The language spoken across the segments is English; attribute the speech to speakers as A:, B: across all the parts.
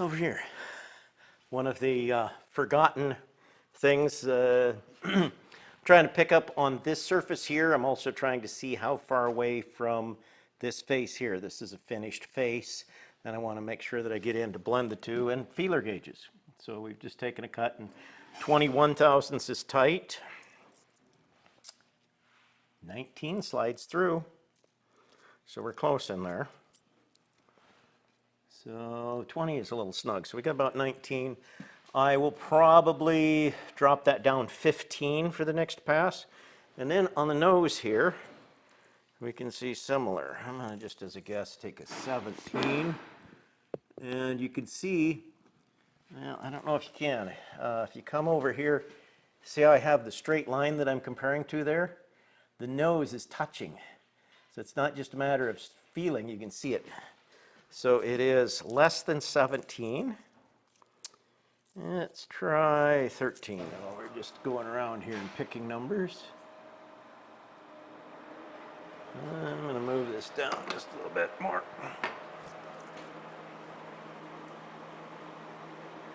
A: over here. One of the forgotten things, trying to pick up on this surface here. I'm also trying to see how far away from this face here. This is a finished face, and I want to make sure that I get in to blend the two, and feeler gauges. So we've just taken a cut, and 21 thousandths is tight. 19 slides through, so we're close in there. So 20 is a little snug, so we got about 19. I will probably drop that down 15 for the next pass. And then on the nose here, we can see similar. I'm going to just, as a guess, take a 17. And you can see, well, I don't know if you can. If you come over here, see how I have the straight line that I'm comparing to there? The nose is touching. So it's not just a matter of feeling, you can see it. So it is less than 17. Let's try 13. Oh, we're just going around here and picking numbers. I'm going to move this down just a little bit more.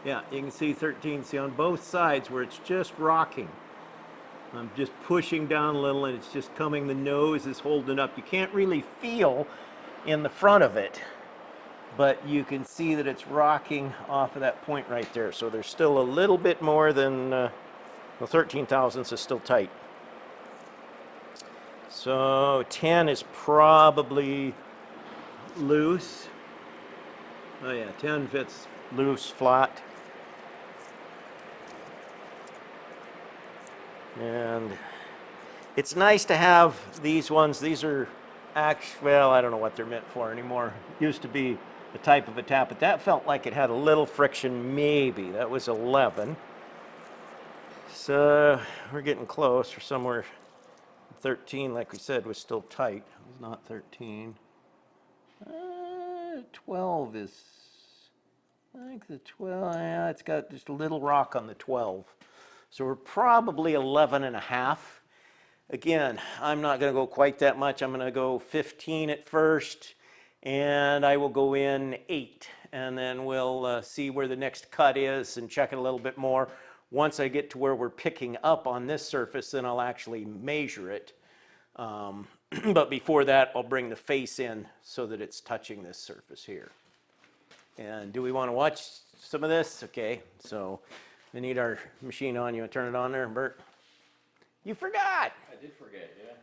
A: Yeah, you can see 13. See on both sides where it's just rocking. I'm just pushing down a little and it's just coming. The nose is holding up. You can't really feel in the front of it, but you can see that it's rocking off of that point right there. So there's still a little bit more than, well, 13 thousandths is still tight. So 10 is probably loose. Oh yeah, 10 fits loose, flat. And it's nice to have these ones. These are actually, well, I don't know what they're meant for anymore. Used to be the type of a tap, but that felt like it had a little friction, maybe. That was 11. So we're getting close. We're somewhere 13, like we said, was still tight. It was not 13. 12 is, I think the 12, yeah, it's got just a little rock on the 12. So we're probably 11 and a half. Again, I'm not going to go quite that much. I'm going to go 15 at first, and I will go in 8. And then we'll see where the next cut is and check it a little bit more. Once I get to where we're picking up on this surface, then I'll actually measure it. But before that, I'll bring the face in so that it's touching this surface here. And do we want to watch some of this? Okay, so we need our machine on. You want to turn it on there, Bert? You forgot.
B: I did forget, yeah.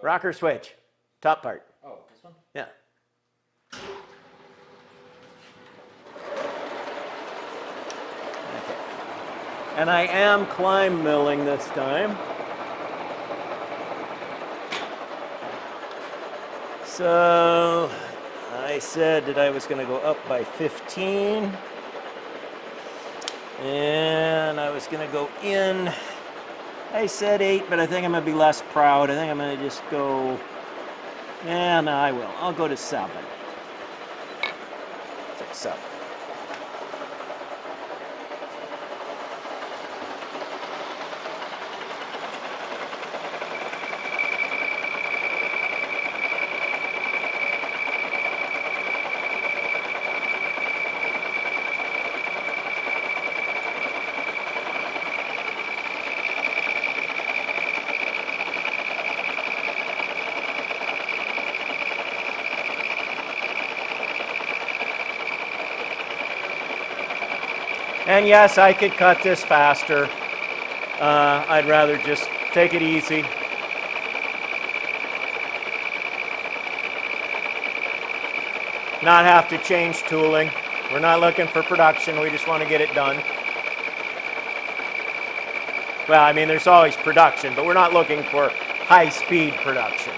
A: Rocker switch, top part.
B: Oh, this one?
A: Yeah. Okay. And I am climb milling this time. So I said that I was going to go up by 15. And I was going to go in. I said 8, but I think I'm going to be less proud. I think I'm going to just go, yeah, no, I will. I'll go to 7. Take 7. And yes, I could cut this faster. I'd rather just take it easy. Not have to change tooling. We're not looking for production, we just want to get it done. Well, I mean, there's always production, but we're not looking for high-speed production.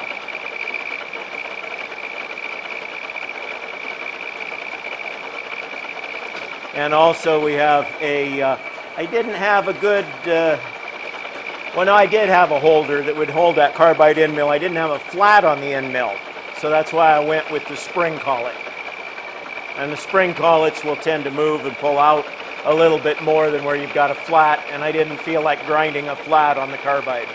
A: And also we have a, I didn't have a good, well no, I did have a holder that would hold that carbide end mill. I didn't have a flat on the end mill, so that's why I went with the spring collet. And the spring collets will tend to move and pull out a little bit more than where you've got a flat, and I didn't feel like grinding a flat on the carbide.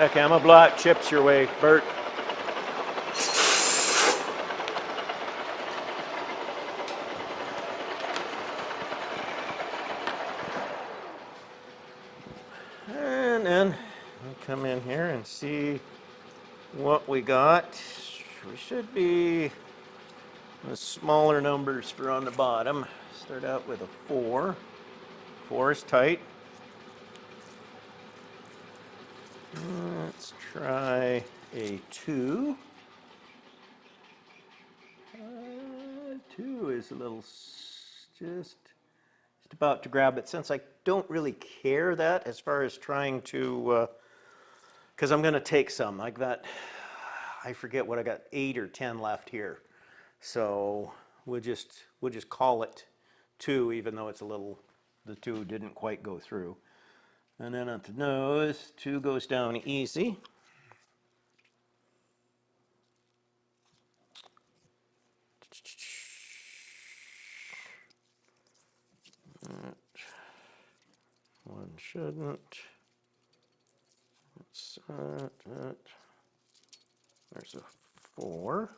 A: Okay, I'm gonna blow out chips your way, Bert. And then we'll come in here and see what we got. We should be the smaller numbers for on the bottom. Start out with a 4. 4 is tight. Let's try a 2. 2 is a little just about to grab it. Since I don't really care that as far as trying to, because I'm going to take some. Like that, I forget what I got, 8 or 10 left here. So we'll just call it 2, even though it's a little, the 2 didn't quite go through. And then at the nose, 2 goes down easy. One shouldn't. That's that. There's a 4.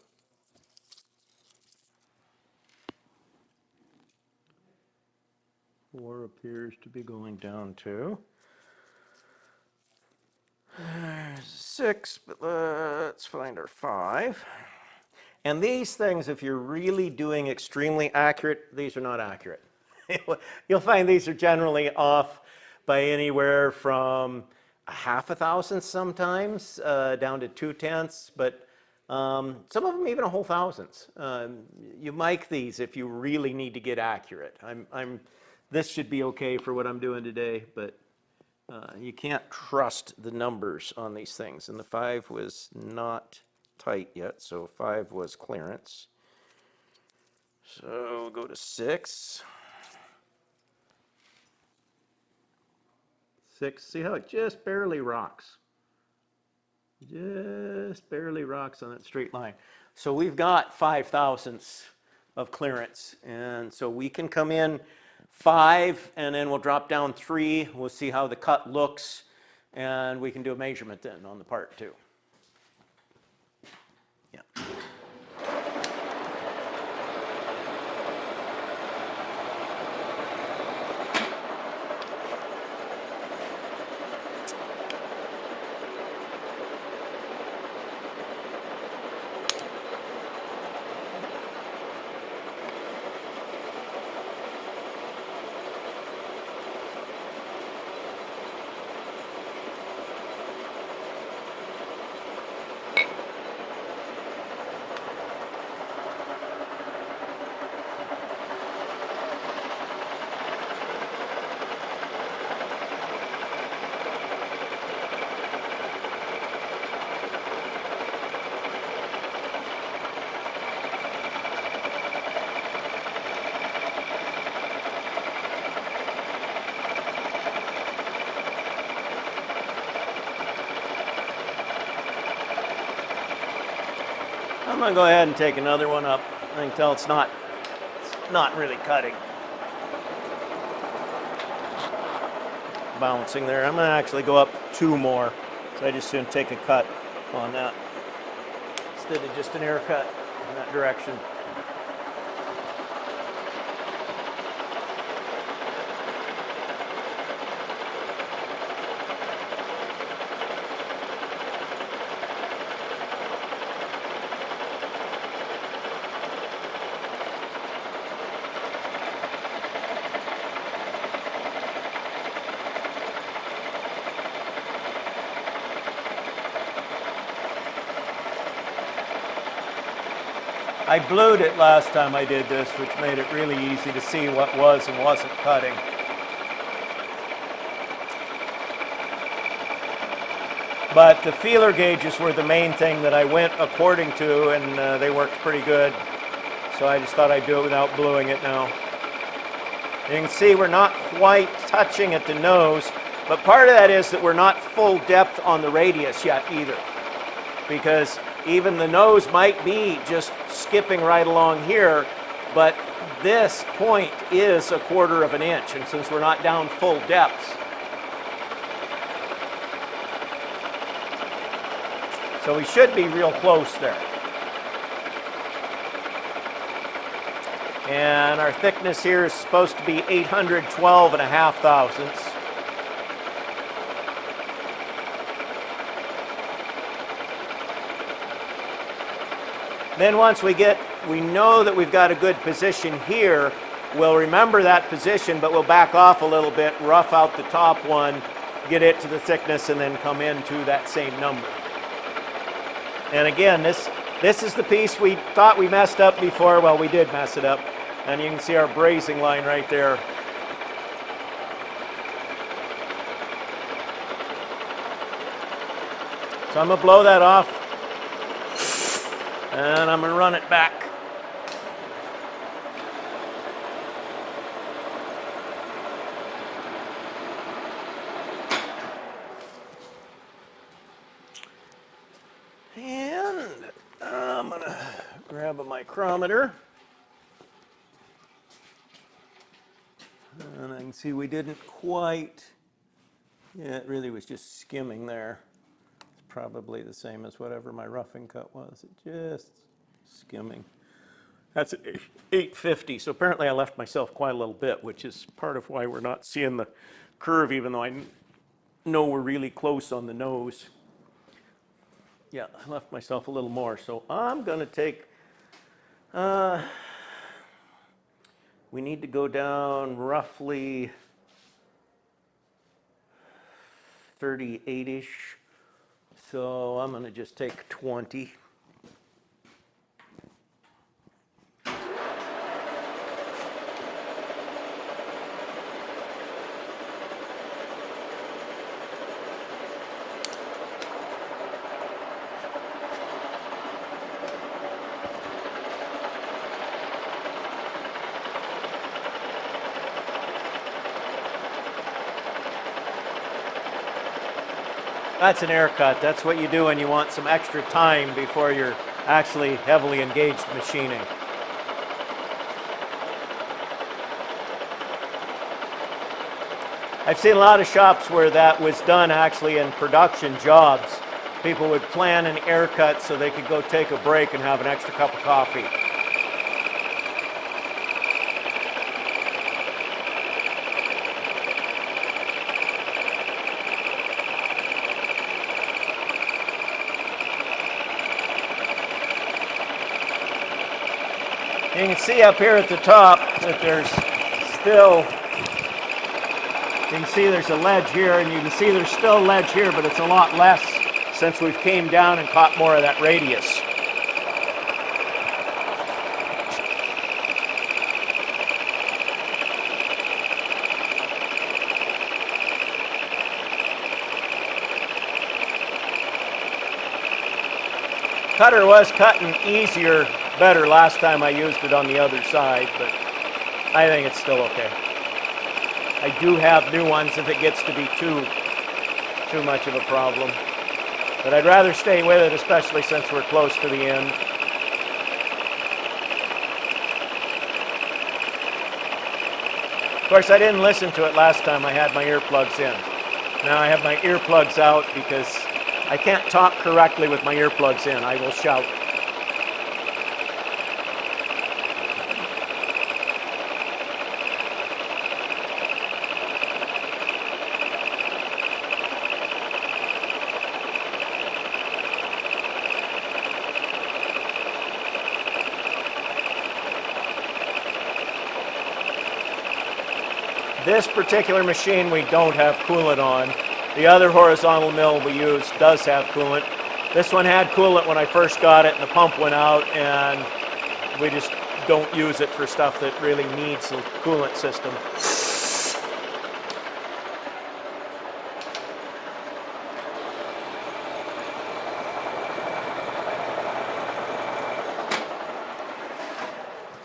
A: Four appears to be going down too. There's 6, but let's find our 5. And these things, if you're really doing extremely accurate, these are not accurate. You'll find these are generally off by anywhere from a half a thousandth sometimes down to 2/10, but some of them even a whole thousandth. You mic these if you really need to get accurate. This should be okay for what I'm doing today, but you can't trust the numbers on these things. And the 5 was not tight yet, so 5 was clearance. So we'll go to 6. 6, see how it just barely rocks. Just barely rocks on that straight line. So we've got 5 thousandths of clearance. And so we can come in 5 and then we'll drop down 3. We'll see how the cut looks and we can do a measurement then on the part too. Yeah. I'm going to go ahead and take another one up. I can tell it's not really cutting. Bouncing there. I'm going to actually go up 2 more. So I just going to take a cut on that instead of just an air cut in that direction. I blued it last time I did this, which made it really easy to see what was and wasn't cutting. But the feeler gauges were the main thing that I went according to, and they worked pretty good. So I just thought I'd do it without bluing it now. You can see we're not quite touching at the nose, but part of that is that we're not full depth on the radius yet either. Because even the nose might be just skipping right along here, but this point is 1/4 of an inch, and since we're not down full depth, So we should be real close there. And our thickness here is supposed to be 812.5 thousandths. Then once we know that we've got a good position here, we'll remember that position, but we'll back off a little bit, rough out the top one, get it to the thickness, and then come into that same number. And again, this is the piece we thought we messed up before. Well, we did mess it up. And you can see our brazing line right there. So I'm going to blow that off. And I'm going to run it back. And I'm going to grab a micrometer. And I can see we didn't quite, yeah, it really was just skimming there. It's probably the same as whatever my roughing cut was, just skimming. That's at 850, so apparently I left myself quite a little bit, which is part of why we're not seeing the curve, even though I know we're really close on the nose. Yeah, I left myself a little more, so I'm going to take, we need to go down roughly 38-ish, so I'm going to just take 20. That's an air cut. That's what you do when you want some extra time before you're actually heavily engaged machining. I've seen a lot of shops where that was done actually in production jobs. People would plan an air cut so they could go take a break and have an extra cup of coffee. You can see up here at the top that there's still, you can see there's a ledge here, and you can see there's still a ledge here, but it's a lot less since we've came down and caught more of that radius. Cutter was cutting easier, better last time I used it on the other side, but I think it's still okay. I do have new ones if it gets to be too much of a problem. But I'd rather stay with it, especially since we're close to the end. Of course, I didn't listen to it last time I had my earplugs in. Now I have my earplugs out because I can't talk correctly with my earplugs in. I will shout. This particular machine we don't have coolant on. The other horizontal mill we use does have coolant. This one had coolant when I first got it and the pump went out, and we just don't use it for stuff that really needs a coolant system.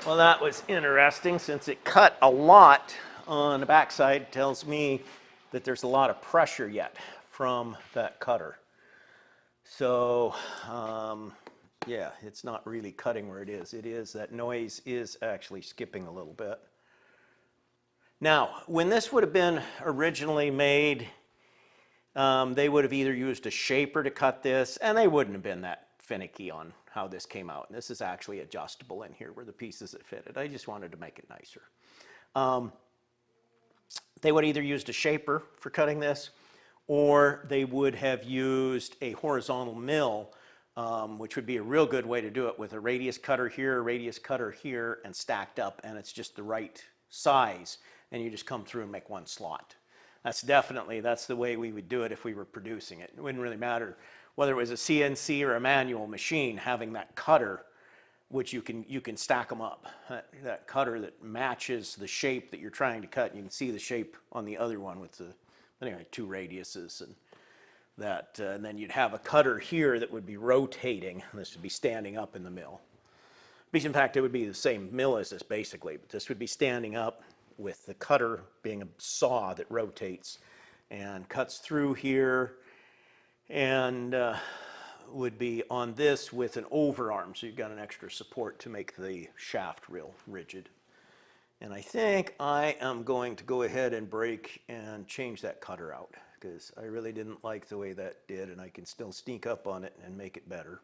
A: Well, that was interesting since it cut a lot on the backside. Tells me that there's a lot of pressure yet from that cutter. So yeah, it's not really cutting where it is. It is, that noise is actually skipping a little bit. Now, when this would have been originally made, They would have either used a shaper to cut this, and they wouldn't have been that finicky on how this came out. And this is actually adjustable in here where the pieces that fitted. I just wanted to make it nicer. They would have either used a shaper for cutting this, or they would have used a horizontal mill, which would be a real good way to do it with a radius cutter here, and stacked up, and it's just the right size, and you just come through and make one slot. That's the way we would do it if we were producing it. It wouldn't really matter whether it was a CNC or a manual machine, having that cutter, which you can stack them up. That cutter that matches the shape that you're trying to cut. You can see the shape on the other one with the, anyway, 2 radiuses, and that, and then you'd have a cutter here that would be rotating. This would be standing up in the mill. Because in fact, it would be the same mill as this basically, but this would be standing up with the cutter being a saw that rotates and cuts through here, and would be on this with an overarm, so you've got an extra support to make the shaft real rigid. And I think I am going to go ahead and break and change that cutter out, because I really didn't like the way that did, and I can still sneak up on it and make it better.